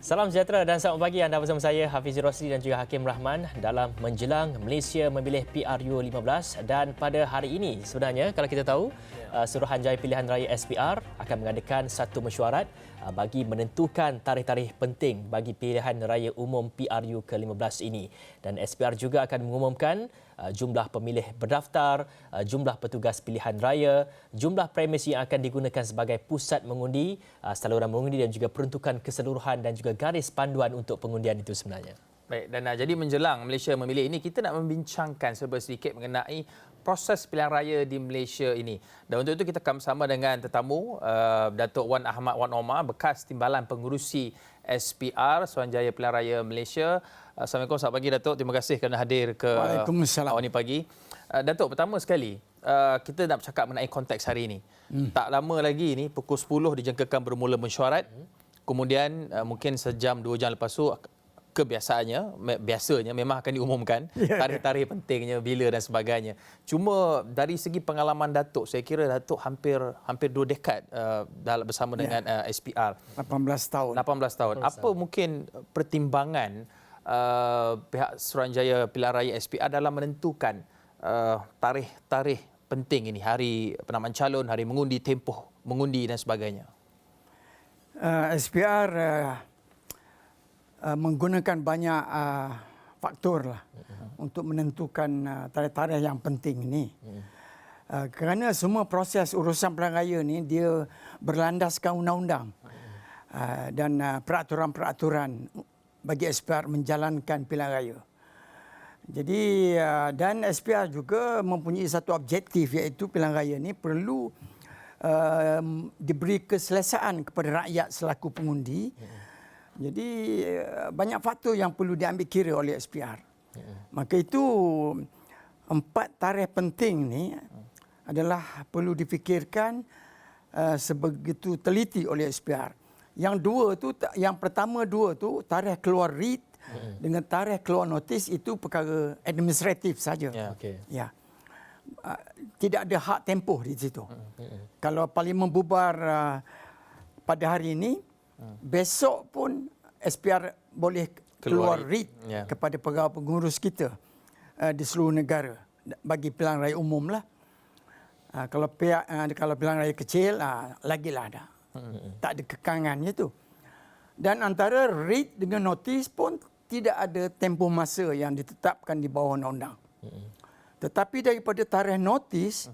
Salam sejahtera dan selamat pagi. Anda bersama saya Hafiz Rosli dan juga Hakim Rahman dalam menjelang Malaysia memilih PRU15. Dan pada hari ini sebenarnya kalau kita tahu Suruhanjaya Pilihan Raya SPR akan mengadakan satu mesyuarat bagi menentukan tarikh-tarikh penting bagi pilihan raya umum PRU ke-15 ini. Dan SPR juga akan mengumumkan jumlah pemilih berdaftar, jumlah petugas pilihan raya, jumlah premis yang akan digunakan sebagai pusat mengundi, saluran mengundi dan juga peruntukan keseluruhan dan juga garis panduan untuk pengundian itu sebenarnya. Baik, dan jadi menjelang Malaysia memilih ini, kita nak membincangkan sedikit mengenai proses pilihan raya di Malaysia ini. Dan untuk itu kita akan bersama dengan tetamu Datuk Wan Ahmad Wan Omar, bekas Timbalan Pengurusi SPR Suruhanjaya Pilihan Raya Malaysia. Assalamualaikum, selamat pagi Datuk. Terima kasih kerana hadir ke awal ini pagi. Datuk, pertama sekali kita nak bercakap mengenai konteks hari ini. Tak lama lagi ni pukul 10 dijangkakan bermula mesyuarat. Kemudian mungkin sejam 2 jam lepas tu biasanya memang akan diumumkan tarikh-tarikh pentingnya bila dan sebagainya. Cuma dari segi pengalaman Datuk, saya kira Datuk hampir 2 dekad bersama dengan SPR. 18 tahun. 18 tahun. Apa mungkin pertimbangan pihak Suruhanjaya Pilihan Raya SPR dalam menentukan tarikh-tarikh penting ini, hari penamaan calon, hari mengundi, tempoh mengundi dan sebagainya? SPR menggunakan banyak faktor lah untuk menentukan tarikh-tarikh yang penting ini. Kerana semua proses urusan pilihan raya ni dia berlandaskan undang-undang dan peraturan-peraturan bagi SPR menjalankan pilihan raya. Jadi dan SPR juga mempunyai satu objektif, iaitu pilihan raya ni perlu diberi keselesaan kepada rakyat selaku pengundi. Jadi banyak faktor yang perlu diambil kira oleh SPR. Maka itu 4 tarikh penting ni adalah perlu difikirkan sebegitu teliti oleh SPR. Yang pertama dua tu tarikh keluar writ dengan tarikh keluar notis itu perkara administratif saja. Ya. Tidak ada hak tempoh di situ. Kalau Parlimen bubar pada hari ini, besok pun SPR boleh keluar writ kepada pegawai pengurus kita di seluruh negara bagi pilihan raya umum lah. Kalau pilihan raya kecil, lagilah ada. Tak ada kekangannya tu. Dan antara writ dengan notis pun tidak ada tempoh masa yang ditetapkan di bawah undang-undang. Tetapi daripada tarikh notis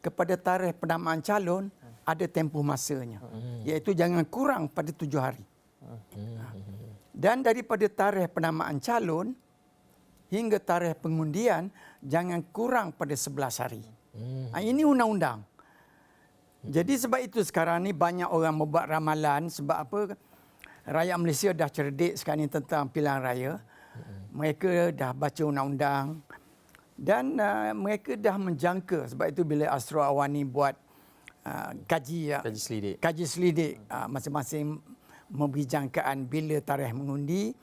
kepada tarikh penamaan calon ada tempoh masanya, iaitu jangan kurang pada 7 hari. Dan daripada tarikh penamaan calon hingga tarikh pengundian jangan kurang pada 11 hari. Ini undang-undang. Jadi sebab itu sekarang ni banyak orang membuat ramalan. Sebab apa? Rakyat Malaysia dah cerdik sekarang ni tentang pilihan raya. Mereka dah baca undang-undang dan mereka dah menjangka. Sebab itu bila Astro Awani buat kaji selidik masing-masing memberi jangkaan bila tarikh mengundi,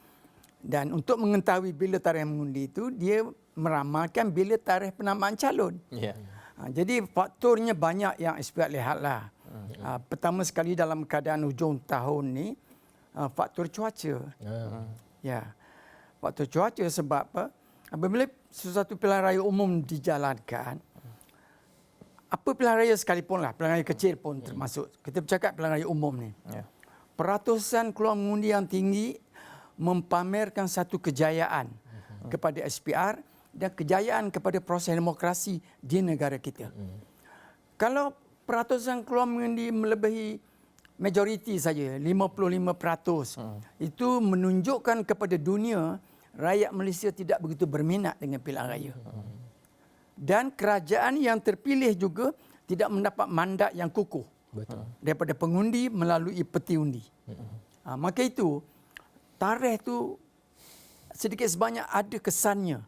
dan untuk mengetahui bila tarikh mengundi itu dia meramalkan bila tarikh penamaan calon. Jadi faktornya banyak yang SPR lihatlah. Pertama sekali dalam keadaan hujung tahun ni faktor cuaca. Faktor cuaca sebab apa? Apabila sesuatu pilihan raya umum dijalankan, apa pilihan raya sekalipun lah, pilihan raya kecil pun termasuk, kita bercakap pilihan raya umum ni. Peratusan keluar mengundi yang tinggi mempamerkan satu kejayaan kepada SPR dan kejayaan kepada proses demokrasi di negara kita. Kalau peratusan keluar mengundi melebihi majoriti saja, 55%, itu menunjukkan kepada dunia rakyat Malaysia tidak begitu berminat dengan pilihan raya. Dan kerajaan yang terpilih juga tidak mendapat mandat yang kukuh daripada pengundi melalui peti undi. Maka itu tarikh itu sedikit sebanyak ada kesannya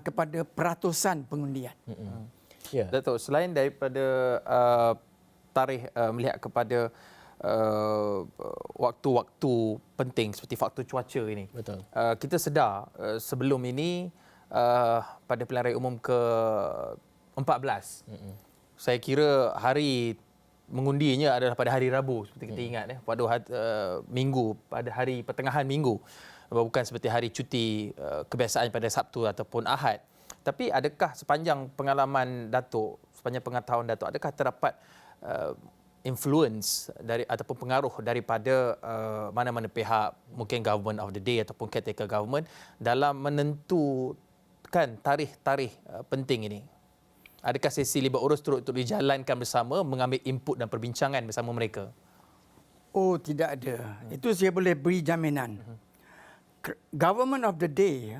kepada peratusan pengundian. Datuk, selain daripada tarikh melihat kepada waktu-waktu penting seperti faktor cuaca ini. Kita sedar sebelum ini pada pilihan raya umum ke-14, saya kira hari mengundinya adalah pada hari Rabu seperti kita ingat pada minggu, pada hari pertengahan minggu, bukan seperti hari cuti kebiasaan pada Sabtu ataupun Ahad. Tapi adakah sepanjang pengalaman Datuk, sepanjang pengetahuan Datuk, adakah terdapat influence ataupun pengaruh daripada mana-mana pihak, mungkin government of the day ataupun caretaker government dalam menentukan tarikh-tarikh penting ini? Adakah sesi libat urus turut dijalankan bersama, mengambil input dan perbincangan bersama mereka? Oh, tidak ada. Itu saya boleh beri jaminan. Government of the day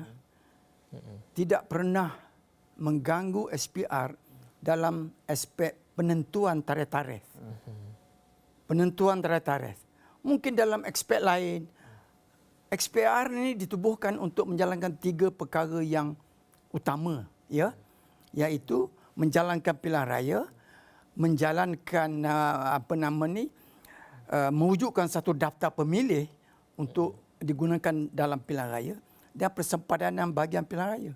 tidak pernah mengganggu SPR dalam aspek penentuan tarikh-tarikh. Penentuan tarikh-tarikh. Mungkin dalam aspek lain, SPR ini ditubuhkan untuk menjalankan 3 perkara yang utama, ya, iaitu menjalankan pilihan raya, menjalankan mewujudkan satu daftar pemilih untuk digunakan dalam pilihan raya dan persempadanan bahagian pilihan raya.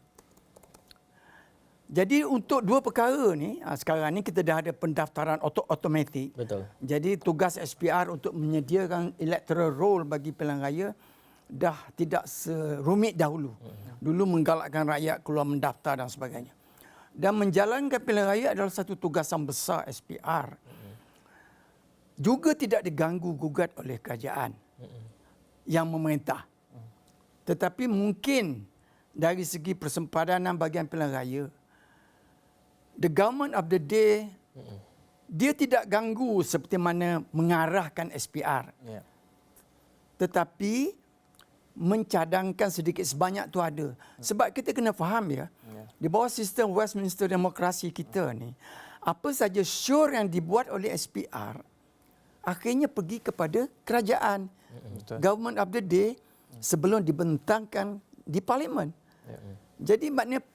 Jadi untuk 2 perkara ni, sekarang ni kita dah ada pendaftaran automatik. Betul. Jadi tugas SPR untuk menyediakan electoral roll bagi pilihan raya dah tidak serumit dahulu. Dulu menggalakkan rakyat keluar mendaftar dan sebagainya. Dan menjalankan pilihan raya adalah satu tugasan besar SPR. Juga tidak diganggu-gugat oleh kerajaan yang memerintah. Tetapi mungkin dari segi persempadanan bahagian pilihan raya, the government of the day, dia tidak ganggu seperti mana mengarahkan SPR. Yeah. Tetapi mencadangkan sedikit sebanyak tu ada. Sebab kita kena faham ya, di bawah sistem Westminster demokrasi kita ni, apa saja syur yang dibuat oleh SPR, akhirnya pergi kepada kerajaan. Betul. Government of the day sebelum dibentangkan di parlimen. Jadi maknanya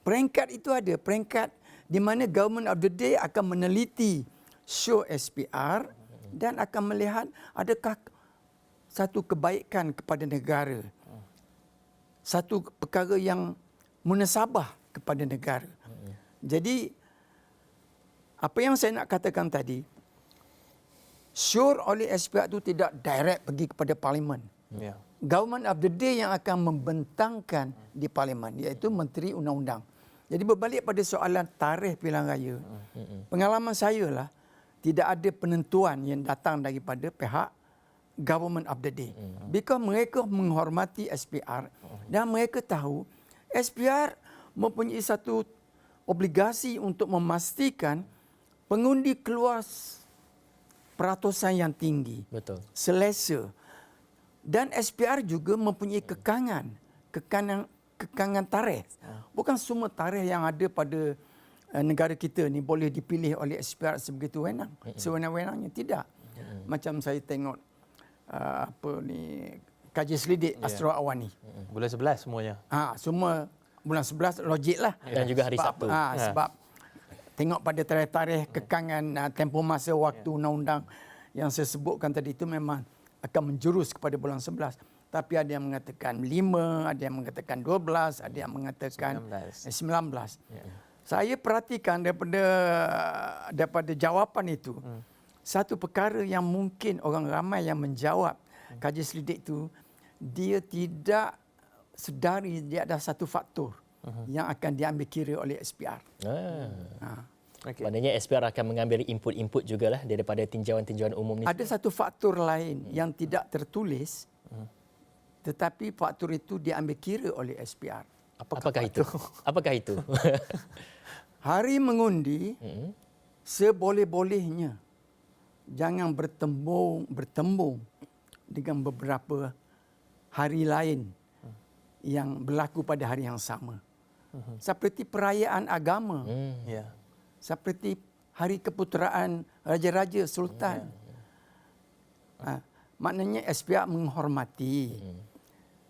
peringkat itu ada. Peringkat di mana government of the day akan meneliti show SPR dan akan melihat adakah satu kebaikan kepada negara. Satu perkara yang munasabah kepada negara. Jadi apa yang saya nak katakan tadi, sure oleh SPR itu tidak direct pergi kepada parlimen. Yeah. Government of the day yang akan membentangkan di parlimen, iaitu Menteri Undang-Undang. Jadi berbalik pada soalan tarikh pilihan raya, pengalaman saya lah, tidak ada penentuan yang datang daripada pihak government of the day. Because mereka menghormati SPR dan mereka tahu SPR mempunyai satu obligasi untuk memastikan pengundi keluar peratusan yang tinggi. Betul. Selesa. Dan SPR juga mempunyai kekangan tarikh. Bukan semua tarikh yang ada pada negara kita ni boleh dipilih oleh SPR sebegitu wenang. Sewenang-wenangnya tidak. Macam saya tengok kaji selidik Astra Awani. Bulan 11 semuanya. Semua bulan 11 logik lah. Dan juga hari Sabtu. Sebab tengok pada tarikh-tarikh kekangan tempoh masa waktu undang-undang yang saya sebutkan tadi itu memang akan menjurus kepada bulan 11. Tapi ada yang mengatakan 5, ada yang mengatakan 12, ada yang mengatakan 19. Saya perhatikan daripada jawapan itu, satu perkara yang mungkin orang ramai yang menjawab kaji selidik itu, dia tidak sedari dia ada satu faktor yang akan diambil kira oleh SPR. Okay. Maknanya SPR akan mengambil input-input jugalah daripada tinjauan-tinjauan umum ni. Ada satu faktor lain yang tidak tertulis, tetapi faktor itu diambil kira oleh SPR. Apakah itu? Apakah itu? Hari mengundi, seboleh-bolehnya jangan bertembung dengan beberapa hari lain yang berlaku pada hari yang sama. Seperti perayaan agama. Seperti hari keputeraan raja-raja sultan. Maknanya SPR menghormati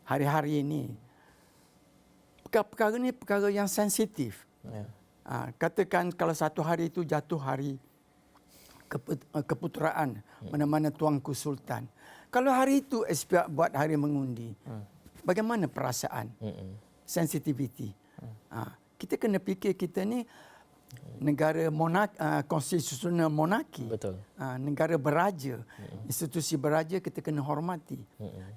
hari-hari ini. Perkara ini perkara yang sensitif. Katakan kalau satu hari itu jatuh hari keputeraan mana-mana tuanku sultan. Kalau hari itu SPR buat hari mengundi, bagaimana perasaan? Sensitivity. Kita kena fikir kita ni negara konstitusional monarki, Betul. negara beraja, institusi beraja kita kena hormati.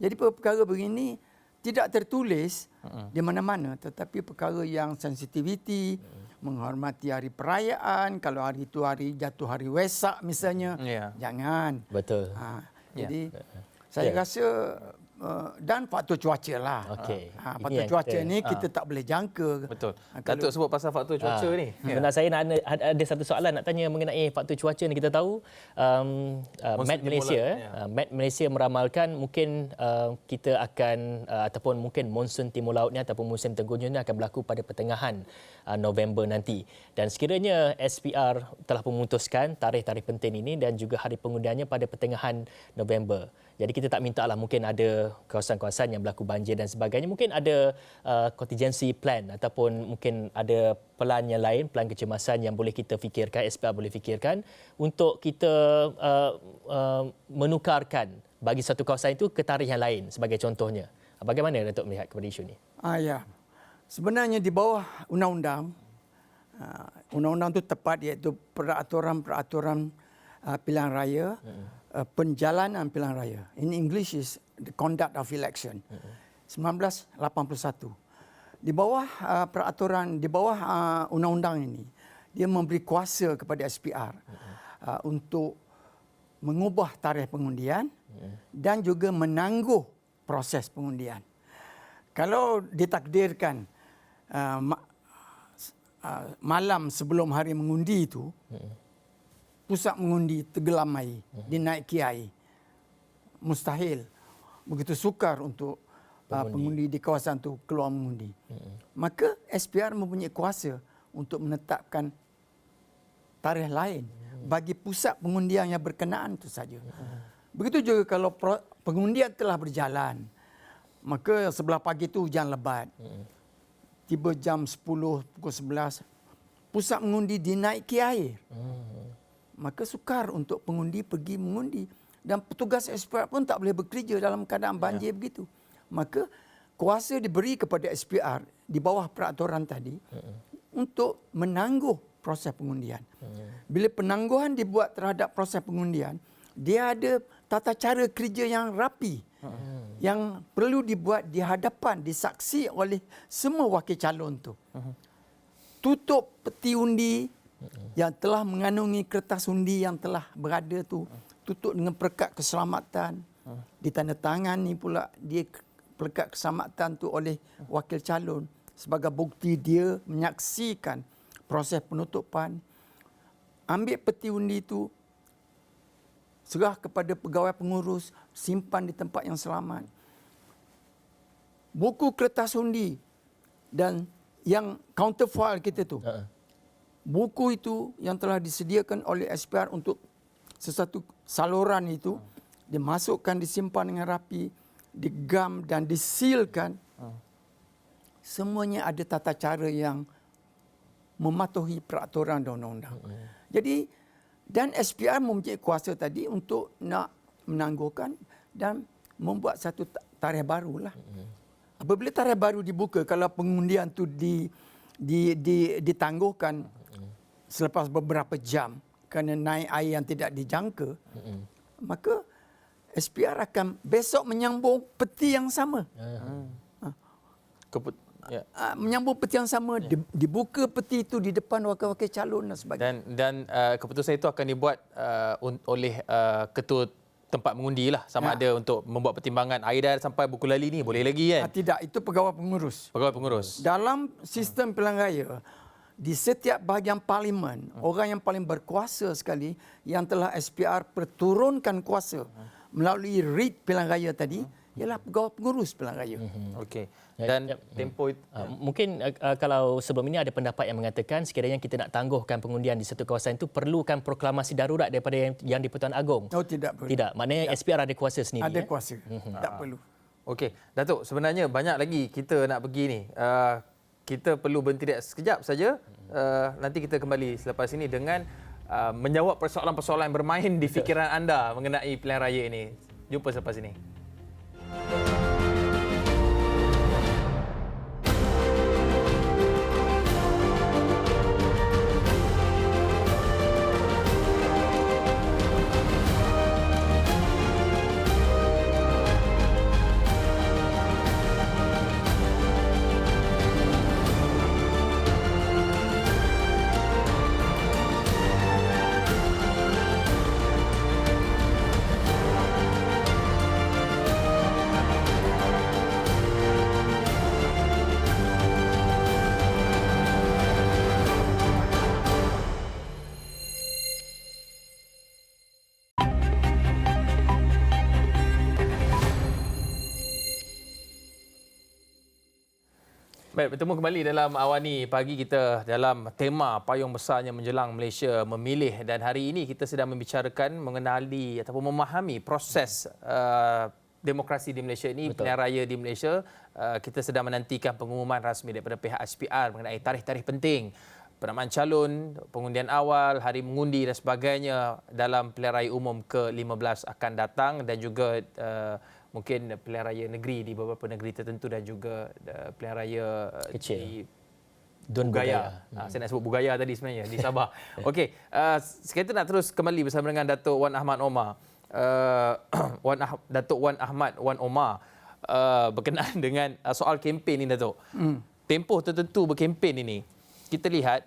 Jadi perkara begini tidak tertulis di mana-mana, tetapi perkara yang sensitiviti, menghormati hari perayaan, kalau hari itu jatuh hari Wesak misalnya, jangan. Betul. Jadi saya rasa dan faktor cuaca lah. Okey. Faktor cuaca ni kita tak boleh jangka. Betul. Datuk sebut pasal faktor cuaca ni. Sebenarnya saya nak ada satu soalan nak tanya mengenai faktor cuaca ni. Kita tahu Met Malaysia meramalkan mungkin kita akan ataupun mungkin monsun timur laut ni ataupun musim tengkujuh ni akan berlaku pada pertengahan November nanti. Dan sekiranya SPR telah memutuskan tarikh-tarikh penting ini dan juga hari pengundiannya pada pertengahan November. Jadi kita tak minta lah, mungkin ada kawasan-kawasan yang berlaku banjir dan sebagainya. Mungkin ada contingency plan ataupun mungkin ada pelan yang lain, pelan kecemasan yang boleh kita fikirkan, SPR boleh fikirkan untuk kita menukarkan bagi satu kawasan itu ke tarikh yang lain sebagai contohnya. Bagaimana Datuk melihat kepada isu ini? Ya. Sebenarnya di bawah undang-undang, undang-undang itu tepat iaitu peraturan-peraturan pilihan raya, penjalanan pilihan raya. In English is the conduct of election. 1981. Di bawah peraturan, di bawah undang-undang ini, dia memberi kuasa kepada SPR untuk mengubah tarikh pengundian dan juga menangguh proses pengundian. Kalau ditakdirkan malam sebelum hari mengundi itu, pusat mengundi tenggelam air, dinaiki air. Mustahil. Begitu sukar untuk pengundi di kawasan itu keluar mengundi. Maka SPR mempunyai kuasa untuk menetapkan tarikh lain bagi pusat pengundian yang berkenaan itu saja. Begitu juga kalau pengundian telah berjalan, maka sebelah pagi itu hujan lebat. Tiba jam 10, pukul 11, pusat mengundi dinaiki air. Maka sukar untuk pengundi pergi mengundi. Dan petugas SPR pun tak boleh bekerja dalam keadaan banjir begitu. Maka kuasa diberi kepada SPR di bawah peraturan tadi untuk menangguh proses pengundian. Bila penangguhan dibuat terhadap proses pengundian, dia ada tata cara kerja yang rapi. Yang perlu dibuat di hadapan, disaksi oleh semua wakil calon tu. Tutup peti undi yang telah mengandungi kertas undi yang telah berada tu, tutup dengan pelekat keselamatan, ditandatangani pula dia pelekat keselamatan tu oleh wakil calon sebagai bukti dia menyaksikan proses penutupan. Ambil peti undi tu, serah kepada pegawai pengurus, simpan di tempat yang selamat. Buku kertas undi dan yang counterfoil kita tu, buku itu yang telah disediakan oleh SPR untuk sesuatu saluran itu, dimasukkan, disimpan dengan rapi, digam dan disealkan. Semuanya ada tata cara yang mematuhi peraturan dan undang-undang. Jadi, dan SPR mempunyai kuasa tadi untuk nak menangguhkan dan membuat satu tarikh baru lah. Apabila tarikh baru dibuka, kalau pengundian itu ditangguhkan selepas beberapa jam kerana naik air yang tidak dijangka, maka SPR akan besok menyambung peti yang sama. Menyambung peti yang sama, dibuka peti itu di depan wakil-wakil calon dan sebagainya. Dan keputusan itu akan dibuat oleh ketua tempat mengundi lah, sama ada untuk membuat pertimbangan air dah sampai buku lali ni boleh lagi kan? Tidak, itu pegawai pengurus. Pegawai pengurus. Dalam sistem pilihan raya, di setiap bahagian parlimen, orang yang paling berkuasa sekali yang telah SPR perturunkan kuasa melalui RIT pilihan raya tadi ialah pegawai pengurus pilihan raya. Okey. Dan tempoh mungkin kalau sebelum ini ada pendapat yang mengatakan sekiranya kita nak tangguhkan pengundian di satu kawasan itu perlukan proklamasi darurat daripada yang di-Pertuan Agong. Oh, tidak perlu. Tidak, maknanya SPR ada kuasa sendiri. Ada kuasa. Tak perlu. Okey, Datuk, sebenarnya banyak lagi kita nak pergi ni. Kita perlu berhenti sekejap saja. Nanti kita kembali selepas ini dengan menjawab persoalan-persoalan yang bermain di fikiran anda mengenai pilihan raya ini. Jumpa selepas ini. Baik, bertemu kembali dalam Awani pagi kita dalam tema payung besarnya menjelang Malaysia memilih, dan hari ini kita sedang membicarakan mengenali ataupun memahami proses demokrasi di Malaysia ini. Betul. Pilihan raya di Malaysia. Kita sedang menantikan pengumuman rasmi daripada pihak SPR mengenai tarikh-tarikh penting, penamaan calon, pengundian awal, hari mengundi dan sebagainya dalam pilihan raya umum ke-15 akan datang, dan juga mungkin pilihan raya negeri di beberapa negeri tertentu, dan juga pilihan raya Kecil. di Dun Bugaya. Saya nak sebut Bugaya tadi sebenarnya, di Sabah. Okey, kita nak terus kembali bersama dengan Datuk Wan Ahmad Omar. Datuk Wan Ahmad Wan Omar berkenaan dengan soal kempen ini, Datuk. Tempoh tertentu berkempen ini, kita lihat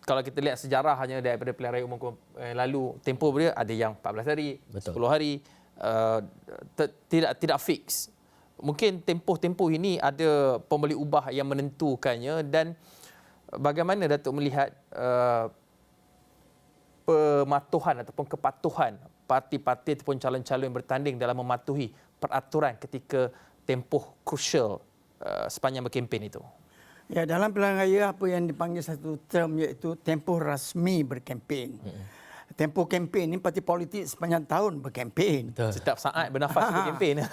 kalau kita lihat sejarah hanya daripada pilihan raya umum lalu, tempoh dia ada yang 14 hari, Betul. 10 hari, tidak fix. Mungkin tempoh-tempoh ini ada pembeli ubah yang menentukannya, dan bagaimana Datuk melihat pematuhan ataupun kepatuhan parti-parti ataupun calon-calon yang bertanding dalam mematuhi peraturan ketika tempoh krusial sepanjang berkempen itu? Ya, dalam pilihan raya apa yang dipanggil satu term iaitu tempoh rasmi berkempen. Tempoh kempen ini parti politik sepanjang tahun berkempen. Setiap saat bernafas berkempen.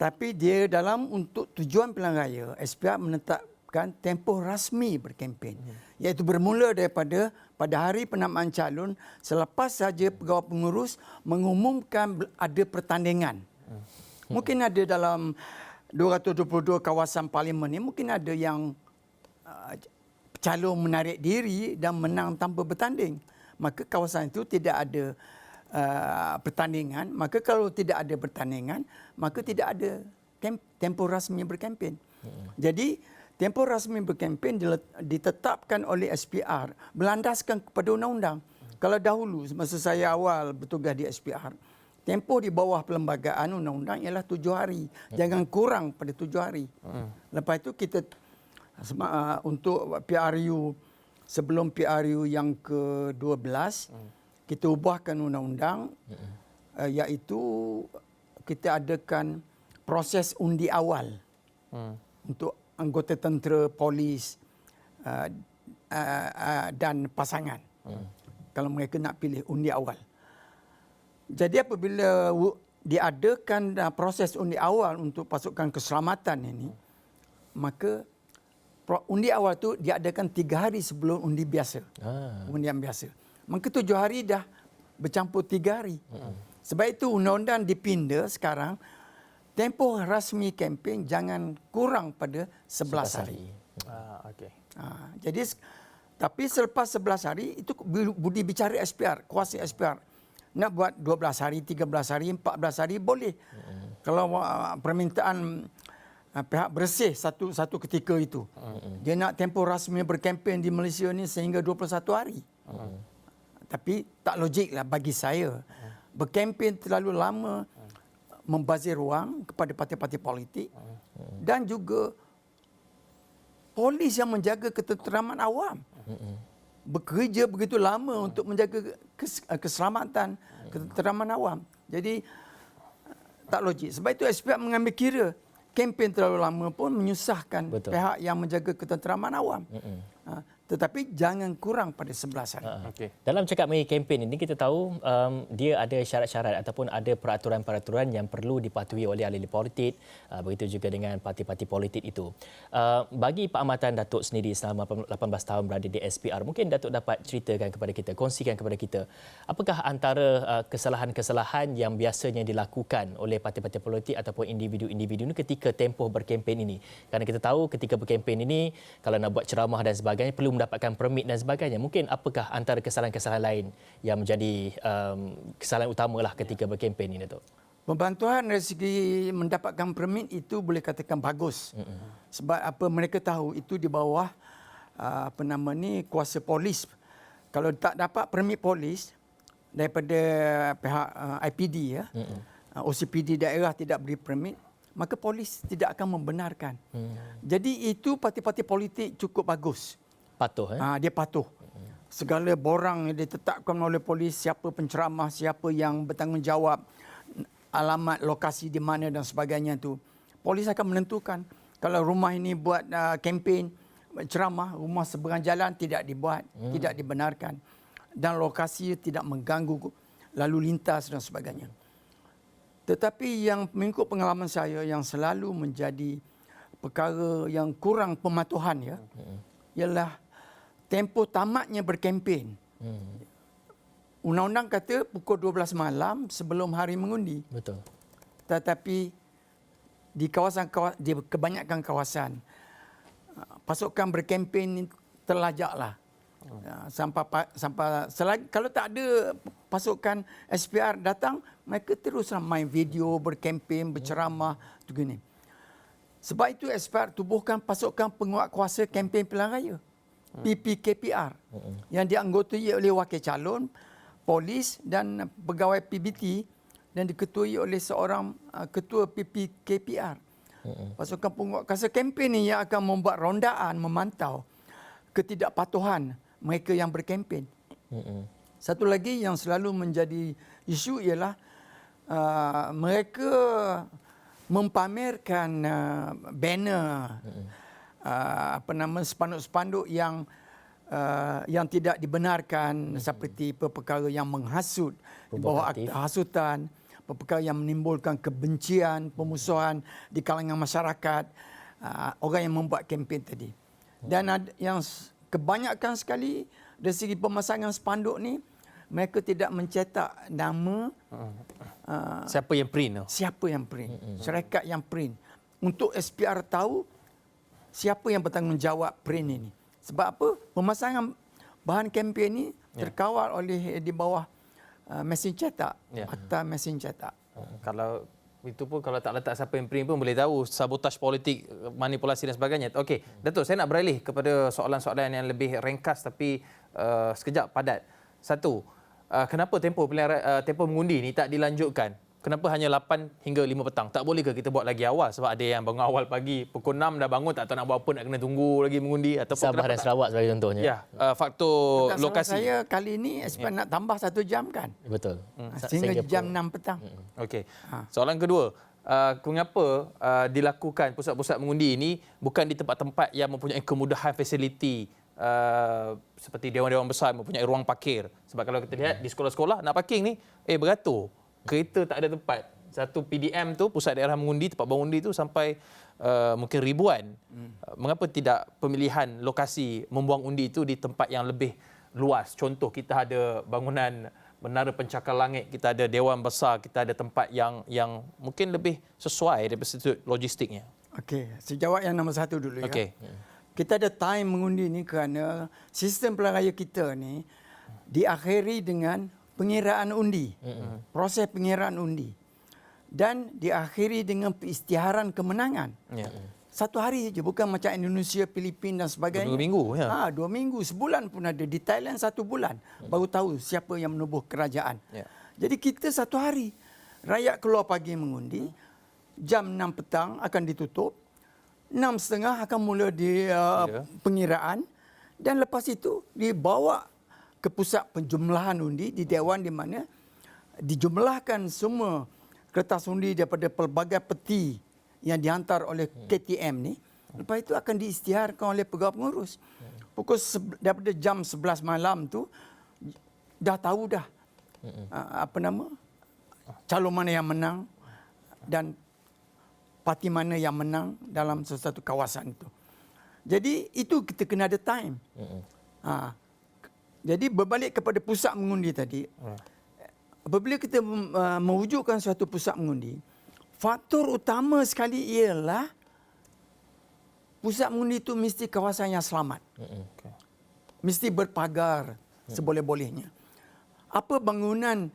Tapi dia dalam untuk tujuan pilihan raya, SPR menetapkan tempoh rasmi berkempen. Iaitu bermula daripada pada hari penamaan calon selepas saja pegawai pengurus mengumumkan ada pertandingan. Mungkin ada dalam 222 kawasan parlimen ini, mungkin ada yang calon menarik diri dan menang tanpa bertanding. Maka kawasan itu tidak ada pertandingan. Maka kalau tidak ada pertandingan, maka tidak ada tempoh rasmi berkempen. Jadi tempoh rasmi berkempen ditetapkan oleh SPR berlandaskan kepada undang-undang. Kalau dahulu masa saya awal bertugas di SPR, tempoh di bawah perlembagaan undang-undang ialah 7 hari. Jangan kurang pada 7 hari. Lepas itu kita untuk PRU, sebelum PRU yang ke-12, kita ubahkan undang-undang, iaitu kita adakan proses undi awal untuk anggota tentera, polis dan pasangan. Kalau mereka nak pilih undi awal. Jadi apabila diadakan proses undi awal untuk pasukan keselamatan ini, maka undi awal tu diadakan 3 hari sebelum undi biasa. Undian biasa. Maka 7 hari dah bercampur 3 hari. Sebab itu undang-undang dipinda sekarang, tempoh rasmi kempen jangan kurang pada 11 hari. Okay. Jadi tapi selepas 11 hari itu budi bicara SPR, kuasa SPR. Nak buat 12 hari, 13 hari, 14 hari boleh. Kalau permintaan pihak bersih satu ketika itu. Dia nak tempoh rasmi berkempen di Malaysia ni sehingga 21 hari. Tapi tak logiklah bagi saya. Berkempen terlalu lama membazir wang kepada parti-parti politik dan juga polis yang menjaga ketenteraman awam. Bekerja begitu lama untuk menjaga keselamatan ketenteraman awam. Jadi tak logik. Sebab itu SPR mengambil kira kempen terlalu lama pun menyusahkan pihak yang menjaga ketenteraman awam. Tetapi jangan kurang pada 11 hari. Okay. Dalam cakap mengenai kempen ini, kita tahu dia ada syarat-syarat ataupun ada peraturan-peraturan yang perlu dipatuhi oleh ahli politik, begitu juga dengan parti-parti politik itu. Bagi Pak Amatan Datuk sendiri selama 18 tahun berada di SPR, mungkin Datuk dapat ceritakan kepada kita, kongsikan kepada kita, apakah antara kesalahan-kesalahan yang biasanya dilakukan oleh parti-parti politik ataupun individu-individu ini ketika tempoh berkempen ini? Kerana kita tahu ketika berkempen ini, kalau nak buat ceramah dan sebagainya, perlu mendapatkan permit dan sebagainya. Mungkin apakah antara kesalahan-kesalahan lain yang menjadi kesalahan utamalah ketika berkempen ini, Datuk? Pembantuan dari segi mendapatkan permit itu boleh katakan bagus. Sebab apa mereka tahu itu di bawah kuasa polis. Kalau tak dapat permit polis daripada pihak IPD OCPD daerah tidak beri permit, maka polis tidak akan membenarkan. Jadi itu parti-parti politik cukup bagus. Patuh. Dia patuh. Segala borang yang ditetapkan oleh polis, siapa penceramah, siapa yang bertanggungjawab, alamat, lokasi di mana dan sebagainya tu, polis akan menentukan. Kalau rumah ini buat kempen ceramah, rumah seberang jalan tidak dibuat, tidak dibenarkan. Dan lokasi tidak mengganggu lalu lintas dan sebagainya. Tetapi yang mengikut pengalaman saya yang selalu menjadi perkara yang kurang pematuhan ya, ialah tempoh tamatnya berkempen. Undang-undang kata pukul 12 malam sebelum hari mengundi. Betul. Tetapi di kebanyakan kawasan pasukan berkempen ini terlajaklah. Sampai kalau tak ada pasukan SPR datang, mereka teruslah main video, berkempen, berceramah tu gini. Sebab itu SPR tubuhkan pasukan penguat kuasa kempen pilihan raya, PPKPR, yang dianggotai oleh wakil calon, polis dan pegawai PBT dan diketuai oleh seorang ketua PPKPR. Pasukan penguat kuasa kempen ini yang akan membuat rondaan memantau ketidakpatuhan mereka yang berkempen. Satu lagi yang selalu menjadi isu ialah mereka mempamerkan banner, spanduk-spanduk yang tidak dibenarkan, seperti perkara yang menghasut di bawah akta hasutan, perkara yang menimbulkan kebencian, pemusuhan di kalangan masyarakat, orang yang membuat kempen tadi. Dan yang kebanyakan sekali dari segi pemasangan spanduk ni, mereka tidak mencetak nama siapa yang print tu? Siapa yang print, syarikat yang print, untuk SPR tahu siapa yang bertanggungjawab print ini. Sebab apa? Pemasangan bahan kempen ini terkawal oleh di bawah mesin cetak, akta mesin cetak. Kalau itu pun kalau tak letak siapa yang print pun boleh tahu sabotaj politik, manipulasi dan sebagainya. Okey, Datuk, saya nak beralih kepada soalan-soalan yang lebih ringkas tapi sekejap padat. Satu, kenapa tempoh mengundi ni tak dilanjutkan? Kenapa hanya 8 hingga 5 petang? Tak boleh ke kita buat lagi awal? Sebab ada yang bangun awal pagi, pukul 6 dah bangun, tak tahu nak buat apa, nak kena tunggu lagi mengundi. Ataupun Sabah dan Sarawak sebagai contohnya. Ya, faktor Tak lokasi. salah saya kali ini SPR nak tambah 1 jam kan? Betul. Sehingga jam 6 petang. Okey. Soalan kedua, mengapa dilakukan pusat-pusat mengundi ini bukan di tempat-tempat yang mempunyai kemudahan fasiliti seperti dewan-dewan besar, mempunyai ruang parkir? Sebab kalau kita lihat di sekolah-sekolah nak parking ni beratur. Kereta tak ada tempat. Satu PDM tu, pusat daerah mengundi, tempat mengundi tu sampai mungkin ribuan. Mengapa tidak pemilihan lokasi membuang undi itu di tempat yang lebih luas? Contoh, kita ada bangunan menara pencakar langit, kita ada dewan besar, kita ada tempat yang mungkin lebih sesuai daripada sudut logistiknya. Okey, saya jawab yang nombor 1 dulu ya. Okey. Kita ada time mengundi ni kerana sistem pilihan raya kita ni diakhiri dengan pengiraan undi, proses pengiraan undi, dan diakhiri dengan peristiharan kemenangan. 1 hari saja, bukan macam Indonesia, Filipina dan sebagainya. 2 minggu ya. 2 minggu, sebulan pun ada. Di Thailand 1 bulan baru tahu siapa yang menubuh kerajaan. Jadi kita 1 hari, rakyat keluar pagi mengundi, jam 6 petang akan ditutup, 6.30 akan mula di pengiraan, dan lepas itu dibawa ke pusat penjumlahan undi di dewan, di mana dijumlahkan semua kertas undi daripada pelbagai peti yang dihantar oleh KTM ni. Lepas itu akan diisytiharkan oleh pegawai pengurus. Daripada jam 11 malam tu dah tahu dah calon mana yang menang dan parti mana yang menang dalam sesuatu kawasan itu. Jadi itu kita kena ada time. Jadi berbalik kepada pusat mengundi tadi, apabila kita mewujudkan suatu pusat mengundi, faktor utama sekali ialah pusat mengundi itu mesti kawasan yang selamat. Mesti berpagar seboleh-bolehnya. Apa bangunan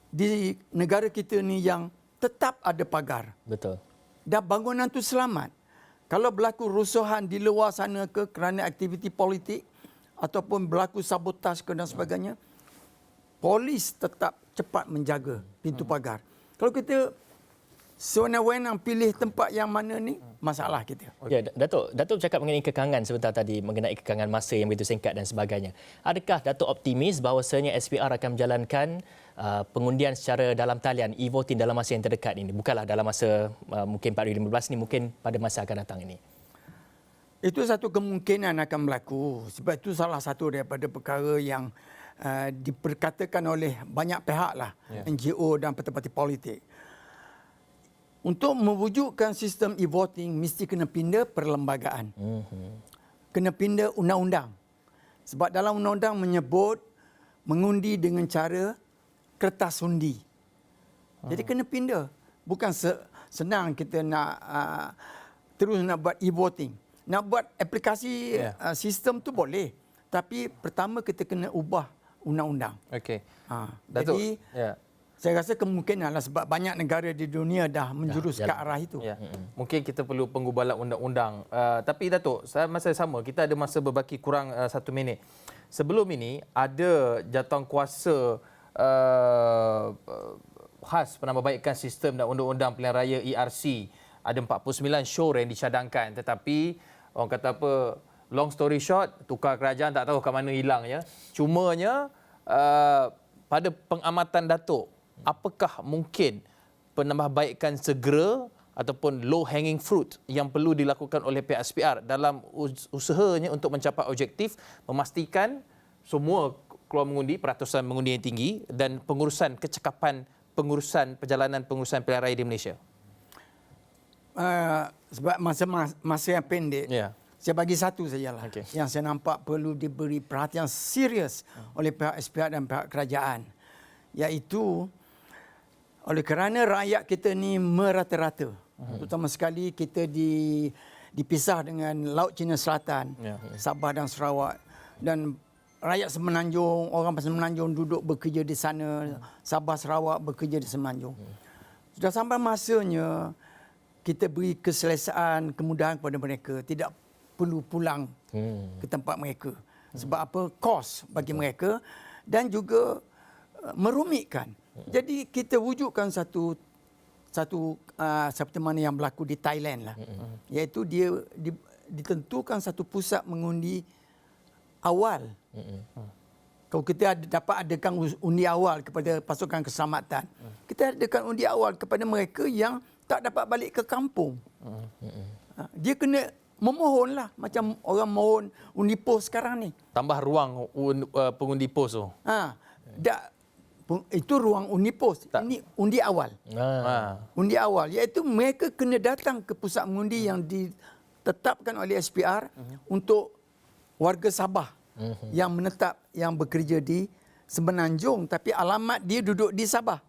di negara kita ni yang tetap ada pagar? Betul. Dan bangunan itu selamat. Kalau berlaku rusuhan di luar sana ke kerana aktiviti politik, ataupun berlaku sabotaj dan sebagainya, polis tetap cepat menjaga pintu pagar. Kalau kita sewenang-wenang pilih tempat yang mana ni, masalah kita. Ya, Datuk bercakap mengenai kekangan sebentar tadi, mengenai kekangan masa yang begitu singkat dan sebagainya. Adakah Datuk optimis bahawasanya SPR akan menjalankan pengundian secara dalam talian e-voting dalam masa yang terdekat ini? Bukanlah dalam masa mungkin 2015 ni, mungkin pada masa akan datang ini. Itu satu kemungkinan akan berlaku. Sebab itu salah satu daripada perkara yang diperkatakan oleh banyak pihak lah, NGO dan parti-parti politik. Untuk mewujudkan sistem e-voting, mesti kena pindah perlembagaan. Kena pindah undang-undang. Sebab dalam undang-undang menyebut mengundi dengan cara kertas undi. Jadi kena pindah. Bukan senang kita nak terus nak buat e-voting. Nak buat aplikasi sistem tu boleh. Tapi pertama kita kena ubah undang-undang. Okey. Datuk, jadi saya rasa kemungkinanlah sebab banyak negara di dunia dah menjurus ke arah itu. Mungkin kita perlu penggubalan undang-undang. Tapi Datuk, masa sama kita ada masa berbaki kurang 1 minit. Sebelum ini ada jawatan-kuasa khas penambahbaikan sistem dan undang-undang pilihan raya ERC. Ada 49 syur yang dicadangkan, tetapi orang kata apa, long story short, tukar kerajaan tak tahu kat mana hilangnya. Cumanya pada pengamatan Datuk, apakah mungkin penambahbaikan segera ataupun low hanging fruit yang perlu dilakukan oleh pihak SPR dalam usahanya untuk mencapai objektif memastikan semua keluar mengundi, peratusan mengundi yang tinggi dan pengurusan kecekapan perjalanan pengurusan pilihan raya di Malaysia? Sebab masa yang pendek, saya bagi satu sajalah yang saya nampak perlu diberi perhatian serius oleh pihak SPR dan pihak kerajaan, iaitu oleh kerana rakyat kita ni merata-rata, terutama sekali kita dipisah dengan Laut Cina Selatan, Sabah dan Sarawak, dan rakyat Semenanjung, orang Semenanjung duduk bekerja di sana, Sabah Sarawak bekerja di Semenanjung. Sudah sampai masanya kita beri keselesaan, kemudahan kepada mereka, tidak perlu pulang ke tempat mereka. Sebab apa? Kos bagi mereka dan juga merumitkan. Jadi kita wujudkan satu seperti mana yang berlaku di Thailand lah. Iaitu dia ditentukan satu pusat mengundi awal. Kalau kita dapat adakan undi awal kepada pasukan keselamatan, kita adakan undi awal kepada mereka yang tak dapat balik ke kampung. Dia kena memohonlah macam orang mohon undi pos sekarang ni. Tambah ruang pengundi pos tu. Itu ruang undi pos. Ini undi awal. Undi awal iaitu mereka kena datang ke pusat mengundi yang ditetapkan oleh SPR untuk warga Sabah yang menetap, yang bekerja di Semenanjung tapi alamat dia duduk di Sabah.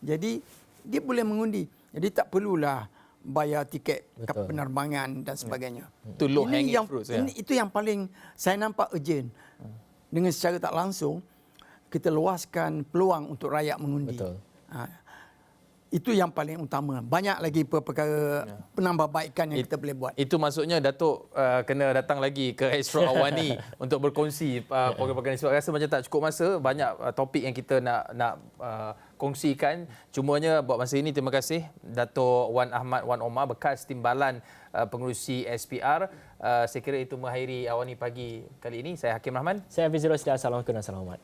Jadi dia boleh mengundi. Jadi tak perlulah bayar tiket penerbangan dan sebagainya. Itu low hanging fruit. Itu yang paling saya nampak urgent. Dengan secara tak langsung kita luaskan peluang untuk rakyat mengundi. Itu yang paling utama. Banyak lagi perkara penambahbaikan yang kita boleh buat. Itu maksudnya Datuk kena datang lagi ke Astro Awani untuk berkongsi program-program ini. Sebab rasa macam tak cukup masa, banyak topik yang kita nak kongsikan. Cumanya buat masa ini terima kasih Datuk Wan Ahmad Wan Omar, bekas timbalan pengerusi SPR. Saya kira itu mengakhiri Awani pagi kali ini. Saya Hakim Rahman. Saya Hafiz Rosli. Assalamualaikum dan salam hormat.